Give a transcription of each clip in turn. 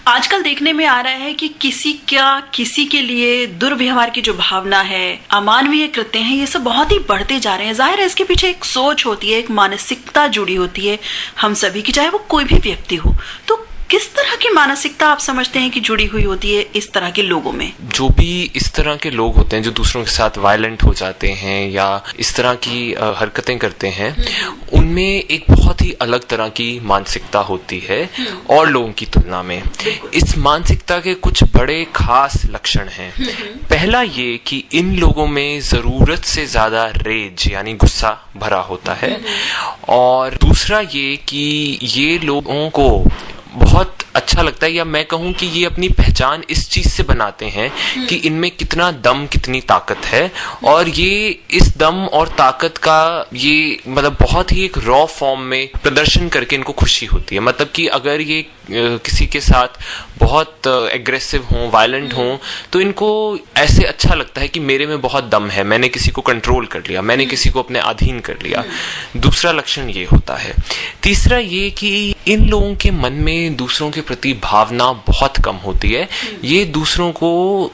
आजकल देखने में आ रहा है कि किसी के लिए दुर्व्यवहार की जो भावना है, अमानवीय कृत्य हैं, ये सब बहुत ही बढ़ते जा रहे हैं। जाहिर है इसके पीछे एक सोच होती है, एक मानसिकता जुड़ी होती है हम सभी की, चाहे वो कोई भी व्यक्ति हो। तो किस तरह की मानसिकता आप समझते हैं कि जुड़ी हुई होती है इस तरह के लोगों में? जो भी इस तरह के लोग होते हैं जो दूसरों के साथ वायलेंट हो जाते हैं या इस तरह की हरकतें करते हैं, उनमें एक बहुत ही अलग तरह की मानसिकता होती है और लोगों की तुलना में। इस मानसिकता के कुछ बड़े खास लक्षण हैं। पहला ये कि इन लोगों में जरूरत से ज्यादा रेज यानी गुस्सा भरा होता है, और दूसरा ये कि ये लोगों को बहुत अच्छा लगता है, या मैं कहूं कि ये अपनी पहचान इस चीज से बनाते हैं कि इनमें कितना दम, कितनी ताकत है, और ये इस दम और ताकत का ये मतलब बहुत ही एक रॉ फॉर्म में प्रदर्शन करके इनको खुशी होती है। मतलब कि अगर ये किसी के साथ बहुत एग्रेसिव हों, वायलेंट हों, तो इनको ऐसे अच्छा लगता है कि मेरे में बहुत दम है, मैंने किसी को कंट्रोल कर लिया, मैंने किसी को अपने अधीन कर लिया। दूसरा लक्षण ये होता है। तीसरा ये कि इन लोगों के मन में दूसरों के प्रति भावना बहुत कम होती है। ये दूसरों को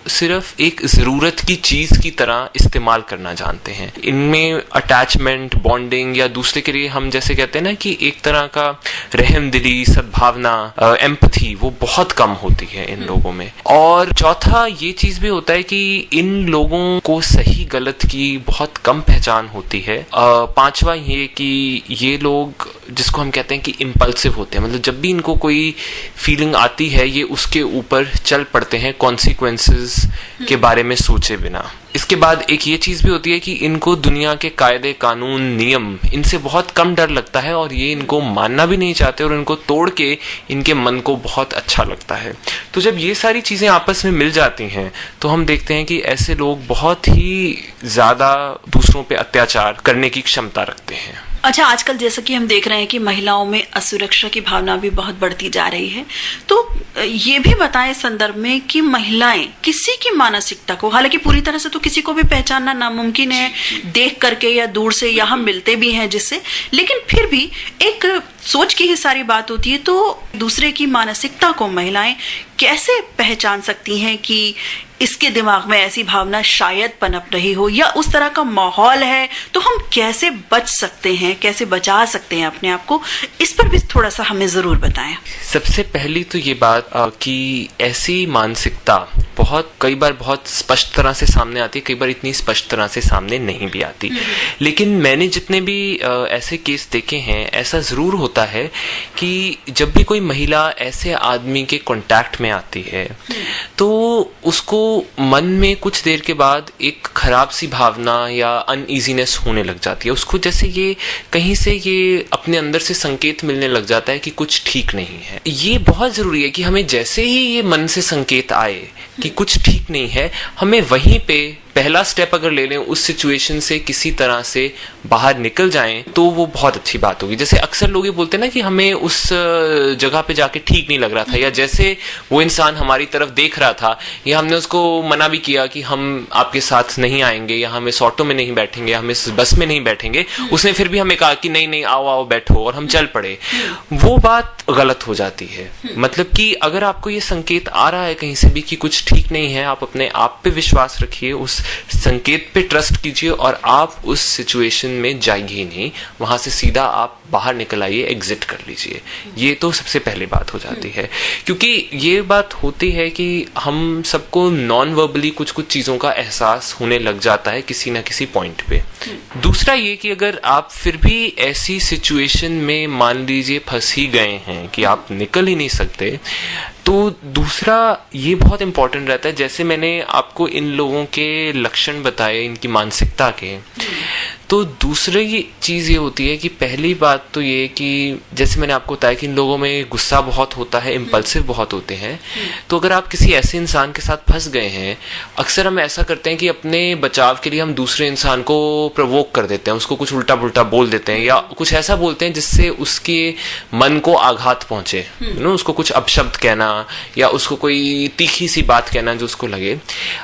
सिर्फ एक जरूरत की चीज की तरह इस्तेमाल करना जानते हैं। इनमें अटैचमेंट, बॉन्डिंग या दूसरे के लिए हम जैसे कहते हैं ना कि एक तरह का रहमदिली, सद्भावना, एम्पैथी, वो बहुत कम होती है इन लोगों में। और चौथा ये चीज भी होता है कि इन लोगों को सही गलत की बहुत कम पहचान होती है। पांचवा ये कि ये लोग जिसको हम कहते हैं कि इम्पल्सिव होते हैं, मतलब जब भी इनको कोई फीलिंग आती है ये उसके ऊपर चल पड़ते हैं कॉन्सिक्वेंसेस के बारे में सोचे बिना। इसके बाद एक ये चीज भी होती है कि इनको दुनिया के कायदे, कानून, नियम, इनसे बहुत कम डर लगता है और ये इनको मानना भी नहीं चाहते, और इनको तोड़ के इनके मन को बहुत अच्छा लगता है। तो जब ये सारी चीजें आपस में मिल जाती हैं तो हम देखते हैं कि ऐसे लोग बहुत ही ज्यादा दूसरों पे अत्याचार करने की क्षमता रखते हैं। अच्छा, आजकल जैसा कि हम देख रहे हैं कि महिलाओं में असुरक्षा की भावना भी बहुत बढ़ती जा रही है, तो ये भी बताएं संदर्भ में कि महिलाएं किसी की मानसिकता को, हालांकि पूरी तरह से तो किसी को भी पहचानना नामुमकिन है देख करके या दूर से, या हम मिलते भी हैं जिससे, लेकिन फिर भी एक सोच की ही सारी बात होती है। तो दूसरे की मानसिकता को महिलाएं कैसे पहचान सकती हैं कि इसके दिमाग में ऐसी भावना शायद पनप रही हो, या उस तरह का माहौल है, तो हम कैसे बच सकते हैं, कैसे बचा सकते हैं अपने आप को? इस पर भी थोड़ा सा हमें जरूर बताएं। सबसे पहली तो ये बात कि ऐसी मानसिकता कई बार बहुत स्पष्ट तरह से सामने आती है, कई बार इतनी स्पष्ट तरह से सामने नहीं भी आती। लेकिन मैंने जितने भी ऐसे केस देखे हैं, ऐसा जरूर होता है कि जब भी कोई महिला ऐसे आदमी के कांटेक्ट में आती है तो उसको मन में कुछ देर के बाद एक खराब सी भावना या अनईजीनेस होने लग जाती है। उसको जैसे ये कहीं से ये अपने अंदर से संकेत मिलने लग जाता है कि कुछ ठीक नहीं है। ये बहुत जरूरी है कि हमें जैसे ही ये मन से संकेत आए कि कुछ ठीक नहीं है, हमें वहीं पे पहला स्टेप अगर ले लें, उस सिचुएशन से किसी तरह से बाहर निकल जाएं, तो वो बहुत अच्छी बात होगी। जैसे अक्सर लोग ये बोलते हैं ना कि हमें उस जगह पे जाके ठीक नहीं लग रहा था, या जैसे वो इंसान हमारी तरफ देख रहा था, या हमने उसको मना भी किया कि हम आपके साथ नहीं आएंगे, या हम इस ऑटो में नहीं बैठेंगे, हम इस बस में नहीं बैठेंगे, उसने फिर भी हमें कहा कि नहीं नहीं आओ आओ बैठो, और हम चल पड़े। वो बात गलत हो जाती है। मतलब कि अगर आपको ये संकेत आ रहा है कहीं से भी कि कुछ ठीक नहीं है, आप अपने आप पे विश्वास रखिए, उस संकेत पे ट्रस्ट कीजिए, और आप उस सिचुएशन में जाइए नहीं, वहां से सीधा आप बाहर निकल आइए, एग्जिट कर लीजिए। ये तो सबसे पहली बात हो जाती है, क्योंकि ये बात होती है कि हम सबको नॉन वर्बली कुछ कुछ चीजों का एहसास होने लग जाता है किसी ना किसी पॉइंट पे। दूसरा ये कि अगर आप फिर भी ऐसी सिचुएशन में मान लीजिए फंस ही गए हैं कि आप निकल ही नहीं सकते, तो दूसरा ये बहुत इंपॉर्टेंट रहता है। जैसे मैंने आपको इन लोगों के लक्षण बताए, इनकी मानसिकता के, तो दूसरी चीज ये होती है कि पहली बात तो ये कि जैसे मैंने आपको बताया कि इन लोगों में गुस्सा बहुत होता है, इम्पल्सिव बहुत होते हैं। तो अगर आप किसी ऐसे इंसान के साथ फंस गए हैं, अक्सर हम ऐसा करते हैं कि अपने बचाव के लिए हम दूसरे इंसान को प्रवोक कर देते हैं, उसको कुछ उल्टा पुल्टा बोल देते हैं, या कुछ ऐसा बोलते हैं जिससे उसके मन को आघात पहुंचे, उसको कुछ अपशब्द कहना या उसको कोई तीखी सी बात कहना जो उसको लगे।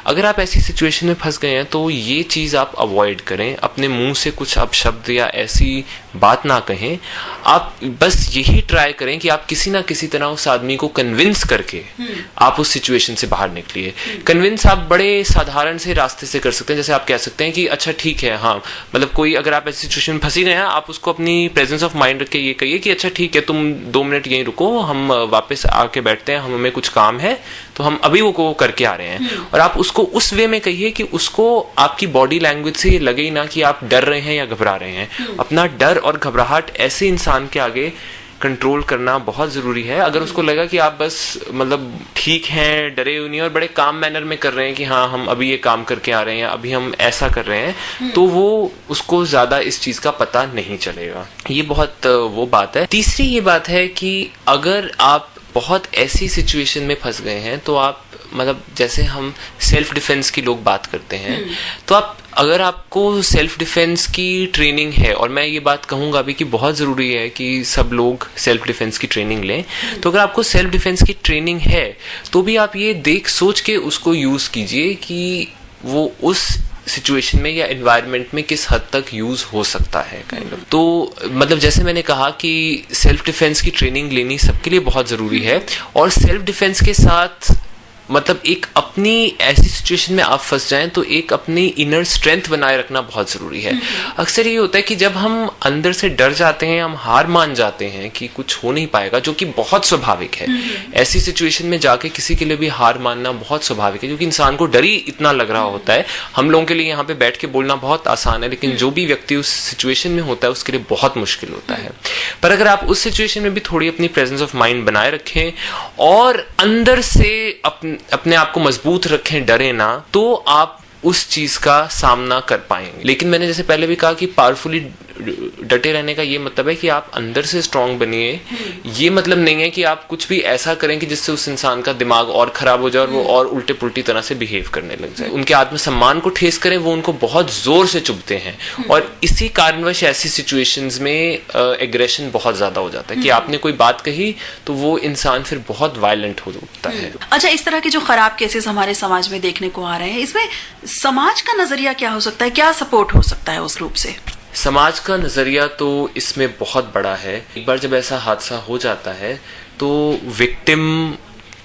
अगर आप ऐसी सिचुएशन में फंस गए हैं तो ये चीज आप अवॉइड करें, अपने मुंह से कुछ अपशब्द या ऐसी बात ना कहें, आप बस यही ट्राई करें कि आप किसी ना किसी तरह उस आदमी को कन्विंस करके आप उस सिचुएशन से बाहर निकलिए। कन्विंस आप बड़े साधारण से रास्ते से कर सकते हैं, जैसे आप कह सकते हैं कि अच्छा ठीक है, हाँ मतलब कोई अगर आप ऐसी सिचुएशन में फंसी गए हैं, आप उसको अपनी प्रेजेंस ऑफ माइंड रख के ये कहिए कि अच्छा ठीक है, तुम 2 मिनट यहीं रुको, हम वापस आके बैठते हैं, हमें कुछ काम है तो हम अभी वो करके आ रहे हैं। और आप उसको उस वे में कहिए कि उसको आपकी बॉडी लैंग्वेज से ये लगे ही ना कि आप डर रहे हैं या घबरा रहे हैं। अपना डर और घबराहट ऐसे इंसान के आगे कंट्रोल करना बहुत जरूरी है। अगर उसको लगा कि आप बस मतलब ठीक हैं, डरे हुए नहीं और बड़े काम मैनर में कर रहे हैं कि हाँ हम अभी ये काम करके आ रहे हैं, अभी हम ऐसा कर रहे हैं, तो वो उसको ज्यादा इस चीज का पता नहीं चलेगा। ये बहुत वो बात है। तीसरी ये बात है कि अगर आप बहुत ऐसी सिचुएशन में फंस गए हैं तो आप मतलब जैसे हम सेल्फ डिफेंस की लोग बात करते हैं, तो आप अगर आपको सेल्फ डिफेंस की ट्रेनिंग है, और मैं ये बात कहूंगा भी कि बहुत जरूरी है कि सब लोग सेल्फ डिफेंस की ट्रेनिंग लें, तो अगर आपको सेल्फ डिफेंस की ट्रेनिंग है तो भी आप ये देख सोच के उसको यूज कीजिए कि वो उस सिचुएशन में या एनवायरनमेंट में किस हद तक यूज हो सकता है काइंड ऑफ। तो मतलब जैसे मैंने कहा कि सेल्फ डिफेंस की ट्रेनिंग लेनी सबके लिए बहुत जरूरी है, और सेल्फ डिफेंस के साथ मतलब एक अपनी ऐसी सिचुएशन में आप फंस जाएं तो एक अपनी इनर स्ट्रेंथ बनाए रखना बहुत जरूरी है। अक्सर ये होता है कि जब हम अंदर से डर जाते हैं, हम हार मान जाते हैं कि कुछ हो नहीं पाएगा, जो कि बहुत स्वाभाविक है। ऐसी सिचुएशन में जाके किसी के लिए भी हार मानना बहुत स्वाभाविक है, क्योंकि इंसान को डर ही इतना लग रहा होता है। हम लोगों के लिए यहाँ पे बैठ के बोलना बहुत आसान है, लेकिन जो भी व्यक्ति उस सिचुएशन में होता है उसके लिए बहुत मुश्किल होता है। पर अगर आप उस सिचुएशन में भी थोड़ी अपनी प्रेजेंस ऑफ माइंड बनाए रखें और अंदर से अपने आप को मजबूत रखें, डरे ना, तो आप उस चीज का सामना कर पाएंगे। लेकिन मैंने जैसे पहले भी कहा कि पावरफुली डटे रहने का ये मतलब है कि आप अंदर से स्ट्रांग बनिए। ये मतलब नहीं है कि आप कुछ भी ऐसा करें कि जिससे उस इंसान का दिमाग और खराब हो जाए और वो और उल्टे पुल्टी तरह से बिहेव करने लग जाए। उनके आत्मसम्मान को ठेस करें, वो उनको बहुत जोर से चुभते हैं, और इसी कारणवश ऐसी सिचुएशंस में एग्रेशन बहुत ज्यादा हो जाता है कि आपने कोई बात कही तो वो इंसान फिर बहुत वायलेंट हो जाता है। अच्छा, इस तरह के जो खराब केसेस हमारे समाज में देखने को आ रहे हैं, इसमें समाज का नजरिया क्या हो सकता है, क्या सपोर्ट हो सकता है उस ग्रुप से? समाज का नजरिया तो इसमें बहुत बड़ा है। एक बार जब ऐसा हादसा हो जाता है तो विक्टिम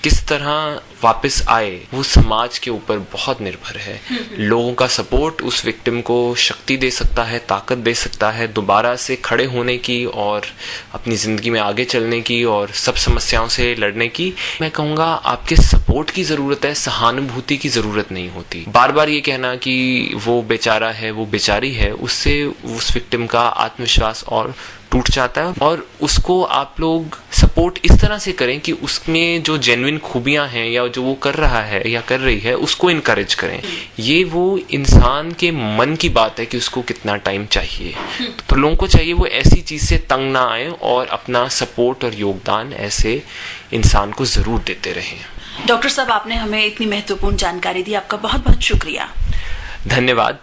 किस तरह वापस आए वो समाज के ऊपर बहुत निर्भर है। लोगों का सपोर्ट उस विक्टिम को शक्ति दे सकता है, ताकत दे सकता है दोबारा से खड़े होने की और अपनी जिंदगी में आगे चलने की और सब समस्याओं से लड़ने की। मैं कहूँगा आपके सपोर्ट की जरूरत है, सहानुभूति की जरूरत नहीं होती। बार बार ये कहना कि वो बेचारा है, वो बेचारी है, उससे उस विक्टिम का आत्मविश्वास और टूट जाता है। और उसको आप लोग सपोर्ट इस तरह से करें कि उसमें जो जेन्युइन खूबियां हैं या जो वो कर रहा है या कर रही है उसको इनकरेज करें। ये वो इंसान के मन की बात है कि उसको कितना टाइम चाहिए। तो लोगों को चाहिए वो ऐसी चीज से तंग ना आए और अपना सपोर्ट और योगदान ऐसे इंसान को जरूर देते रहें। डॉक्टर साहब, आपने हमें इतनी महत्वपूर्ण जानकारी दी, आपका बहुत बहुत शुक्रिया। धन्यवाद।